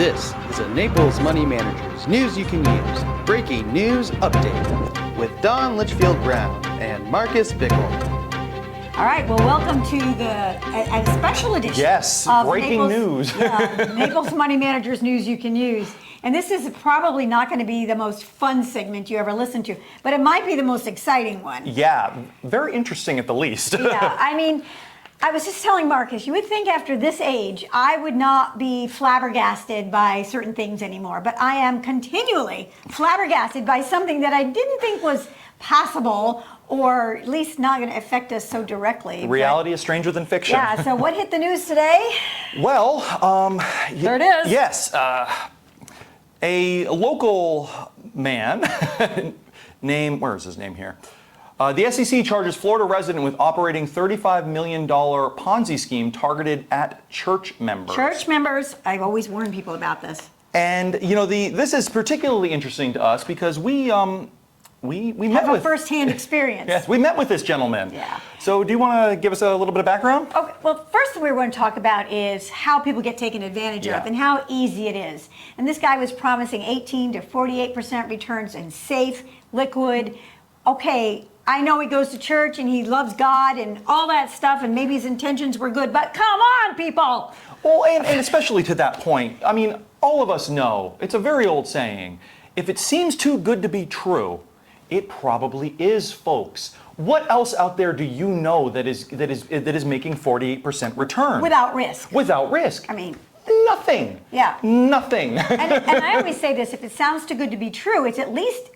This is a Naples Money Managers News You Can Use Breaking News Update with Don Litchfield-Brown and Marcus Bickle. All right, well, welcome to a special edition. Yes, of breaking Naples, news. Naples Money Managers News You Can Use. And this is probably not going to be the most fun segment you ever listen to, but it might be the most exciting one. Yeah, very interesting at the least. Yeah, I mean, I was just telling Marcus, you would think after this age, I would not be flabbergasted by certain things anymore, but I am continually flabbergasted by something that I didn't think was possible, or at least not going to affect us so directly. Reality is stranger than fiction. Yeah, so what hit the news today? Well, there it is. Yes, a local man named, where is his name here? The SEC charges Florida resident with operating $35 million Ponzi scheme targeted at church members. Church members, I've always warned people about this. And you know, this is particularly interesting to us because we met have with a first-hand experience. Yes, we met with this gentleman. Yeah. So do you want to give us a little bit of background? Okay, well, first thing we want to talk about is how people get taken advantage of and how easy it is. And this guy was promising 18 to 48% returns and safe, liquid. Okay, I know he goes to church and he loves God and all that stuff, and maybe his intentions were good, but come on, people. Well, and especially to that point, I mean, all of us know, it's a very old saying, if it seems too good to be true, it probably is, folks. What else out there do you know that is making 48% return? Without risk. Without risk. I mean, nothing. Yeah. Nothing. and I always say this, if it sounds too good to be true, it's at least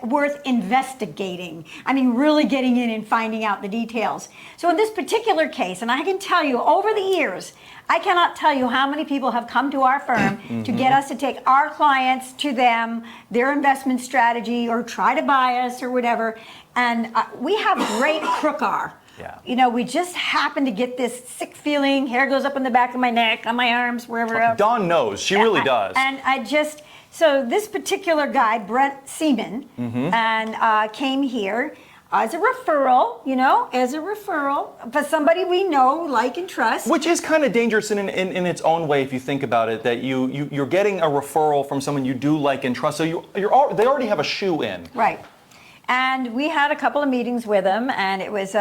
worth investigating. I mean, really getting in and finding out the details. So in this particular case, and I can tell you over the years, I cannot tell you how many people have come to our firm to get us to take our clients to them, their investment strategy, or try to buy us or whatever. And we have great crookar. Yeah. You know, we just happen to get this sick feeling, hair goes up in the back of my neck, on my arms, wherever else. Dawn knows, she really does. And so this particular guy, Brent Seaman, and came here as a referral, for somebody we know, like, and trust. Which is kind of dangerous in its own way if you think about it, that you're getting a referral from someone you do like and trust, so they already have a shoe in. Right. And we had a couple of meetings with him, and it was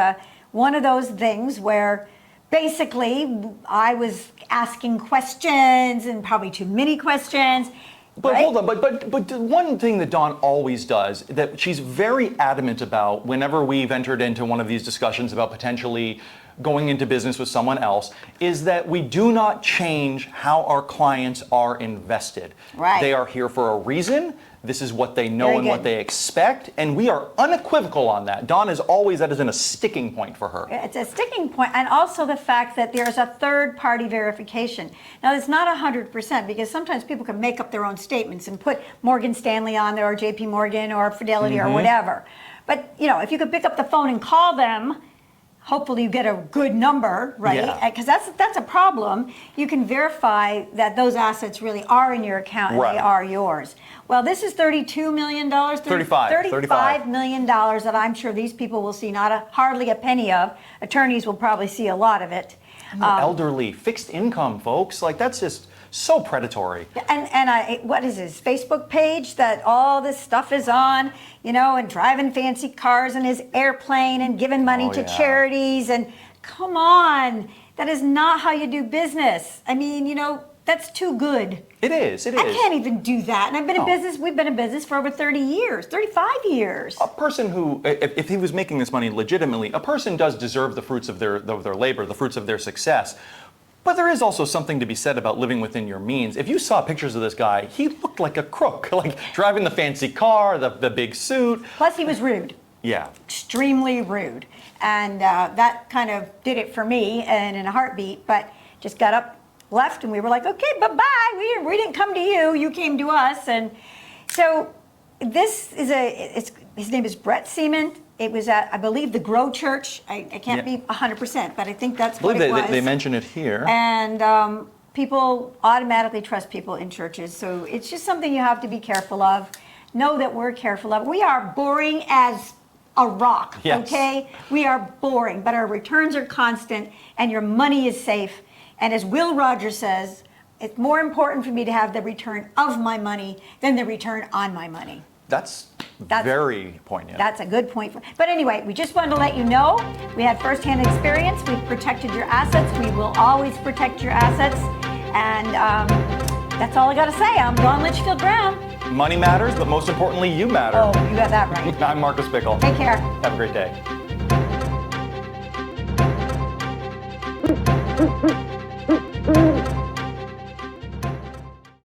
one of those things where basically I was asking questions, and probably too many questions. But right? hold on, but one thing that Dawn always does, that she's very adamant about whenever we've entered into one of these discussions about potentially going into business with someone else, is that we do not change how our clients are invested. Right. They are here for a reason. This is what they know and what they expect, and we are unequivocal on that. Dawn is always, that is in a sticking point for her. It's a sticking point, and also the fact that there's a third-party verification. Now, it's not 100%, because sometimes people can make up their own statements and put Morgan Stanley on there, or JP Morgan, or Fidelity, or whatever. But, if you could pick up the phone and call them, hopefully you get a good number, right? Because that's a problem. You can verify that those assets really are in your account and they are yours. Well, this is $32 million. $35 million that I'm sure these people will see hardly a penny of. Attorneys will probably see a lot of it. Elderly, fixed income, folks. Like, that's just so predatory. And what is his Facebook page that all this stuff is on, and driving fancy cars in his airplane and giving money to charities. And come on, that is not how you do business. I mean, that's too good. It is. I can't even do that. And I've been in business, we've been in business for over 30 years, 35 years. A person who, if he was making this money legitimately, a person does deserve the fruits of their labor, the fruits of their success. But there is also something to be said about living within your means. If you saw pictures of this guy, he looked like a crook, like driving the fancy car, the big suit. Plus he was rude. Yeah. Extremely rude. And that kind of did it for me, and in a heartbeat, but just got up, left, and we were like, okay, bye-bye. We didn't come to you. You came to us. And so this is his name is Brent Seaman. It was at, I believe, the Grow Church. I can't be 100%, but I think that's what it was. They mention it here. And people automatically trust people in churches. So it's just something you have to be careful of. Know that we're careful of. We are boring as a rock, okay? We are boring, but our returns are constant, and your money is safe. And as Will Rogers says, It's more important for me to have the return of my money than the return on my money. That's That's- very poignant. That's a good point. But anyway, we just wanted to let you know we had firsthand experience. We've protected your assets. We will always protect your assets. And that's all I got to say. I'm Dawn Litchfield Brown. Money matters, but most importantly, you matter. Oh, you got that right. I'm Marcus Bickle. Take care. Have a great day.